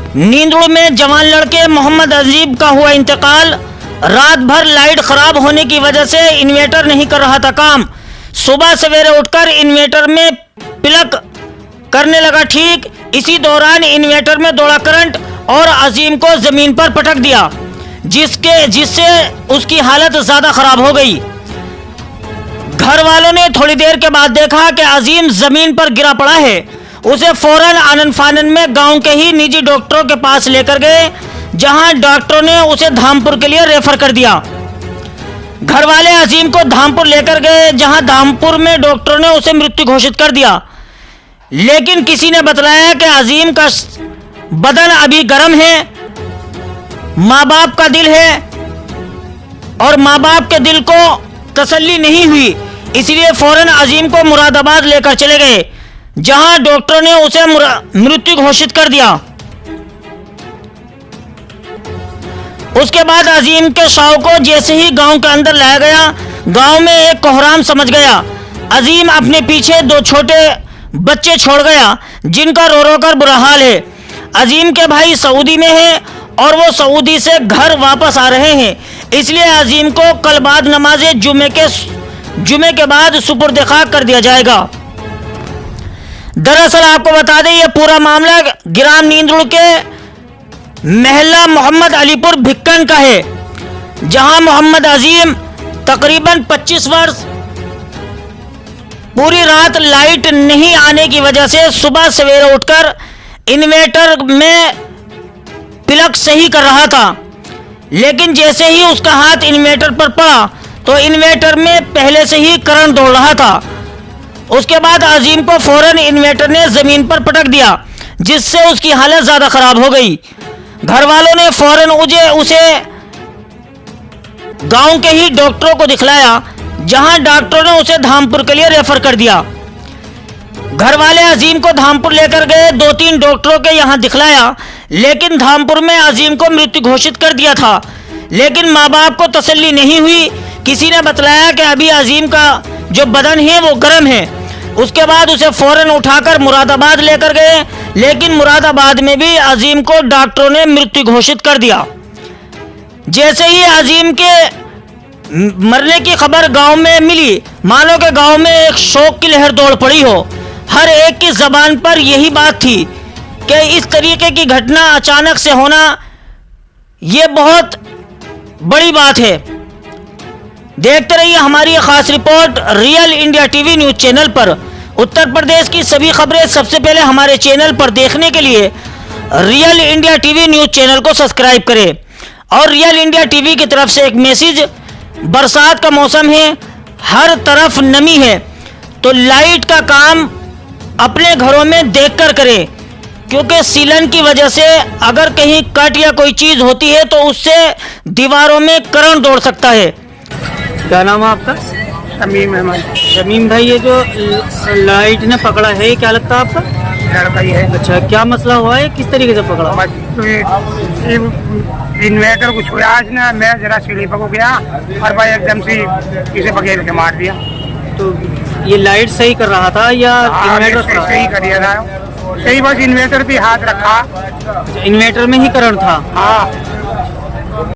नींदड़ में जवान लड़के मोहम्मद अजीब का हुआ इंतकाल। रात भर लाइट खराब होने की वजह से इन्वर्टर नहीं कर रहा था काम। सुबह सवेरे उठकर इन्वर्टर में प्लग करने लगा ठीक। इसी दौरान इन्वर्टर में दौड़ा करंट और अजीम को जमीन पर पटक दिया, जिससे उसकी हालत ज्यादा खराब हो गई। घर वालों ने थोड़ी देर के बाद देखा कि अजीम जमीन पर गिरा पड़ा है। उसे फौरन आनन फानन में गांव के ही निजी डॉक्टरों के पास लेकर गए, जहां डॉक्टरों ने उसे धामपुर के लिए रेफर कर दिया। घर वाले अजीम को धामपुर लेकर गए, जहां धामपुर में डॉक्टरों ने उसे मृत्यु घोषित कर दिया। लेकिन किसी ने बतलाया कि अजीम का बदन अभी गर्म है, माँ बाप का दिल है और माँ बाप के दिल को तसल्ली नहीं हुई, इसलिए फौरन अजीम को मुरादाबाद लेकर चले गए, जहां डॉक्टरों ने उसे मृत्यु घोषित कर दिया। उसके बाद अजीम के शव को जैसे ही गांव के अंदर लाया गया, गांव में एक कोहराम समझ गया। अजीम अपने पीछे 2 छोटे बच्चे छोड़ गया, जिनका रो रो कर बुरा हाल है। अजीम के भाई सऊदी में हैं और वो सऊदी से घर वापस आ रहे हैं, इसलिए अजीम को कल बाद नमाज़े जुमे के बाद सुपुर्द खाक कर दिया जाएगा। दरअसल आपको बता दें, ये पूरा मामला ग्राम नींदड़ के महल्ला मोहम्मद अलीपुर भिक्कन का है, जहां मोहम्मद अजीम तकरीबन 25 वर्ष पूरी रात लाइट नहीं आने की वजह से सुबह सवेरे उठकर इन्वर्टर में प्लग सही कर रहा था। लेकिन जैसे ही उसका हाथ इन्वर्टर पर पड़ा तो इन्वर्टर में पहले से ही करंट दौड़ रहा था। उसके बाद अजीम को फौरन इन्वर्टर ने जमीन पर पटक दिया, जिससे उसकी हालत ज्यादा खराब हो गई। घर वालों ने फौरन उसे गांव के ही डॉक्टरों को दिखलाया, जहां डॉक्टरों ने उसे धामपुर के लिए रेफर कर दिया। घर वाले अजीम को धामपुर लेकर गए, 2-3 डॉक्टरों के यहां दिखलाया, लेकिन धामपुर में अजीम को मृत्यु घोषित कर दिया था। लेकिन माँ बाप को तसल्ली नहीं हुई। किसी ने बतलाया कि अभी अजीम का जो बदन है वो गर्म है। उसके बाद उसे फौरन उठाकर मुरादाबाद लेकर गए, लेकिन मुरादाबाद में भी अजीम को डॉक्टरों ने मृत्यु घोषित कर दिया। जैसे ही अजीम के मरने की खबर गांव में मिली, मानो कि गांव में एक शोक की लहर दौड़ पड़ी हो। हर एक की जबान पर यही बात थी कि इस तरीके की घटना अचानक से होना ये बहुत बड़ी बात है। देखते रहिए हमारी खास report real India TV news channel पर। उत्तर प्रदेश की सभी खबरें सबसे पहले हमारे चैनल पर देखने के लिए real India TV news channel को सब्सक्राइब करें। और रियल इंडिया टीवी की तरफ से एक मैसेज, बरसात का मौसम है, हर तरफ नमी है, तो लाइट का काम अपने घरों में देखकर करें, क्योंकि सीलन की वजह से अगर कहीं कट या कोई चीज होती है तो उससे दीवारों में करंट दौड़ सकता है। क्या नाम है आपका? शमीम अहमद। शमीम भाई, ये जो लाइट ने पकड़ा है, क्या लगता है आपका? लड़का ही है। अच्छा, क्या मसला हुआ है, किस तरीके से पकड़ा? इन्वर्टर कुछ हुआ आज ना, मैं जरा सीढ़ी पर को गया और भाई एकदम से इसे बगैर के मार दिया। तो ये लाइट सही कर रहा था या इन्वर्टर सही कर दिया था? सही, बस इन्वर्टर पे हाथ रखा। इन्वर्टर में ही करंट था? हाँ।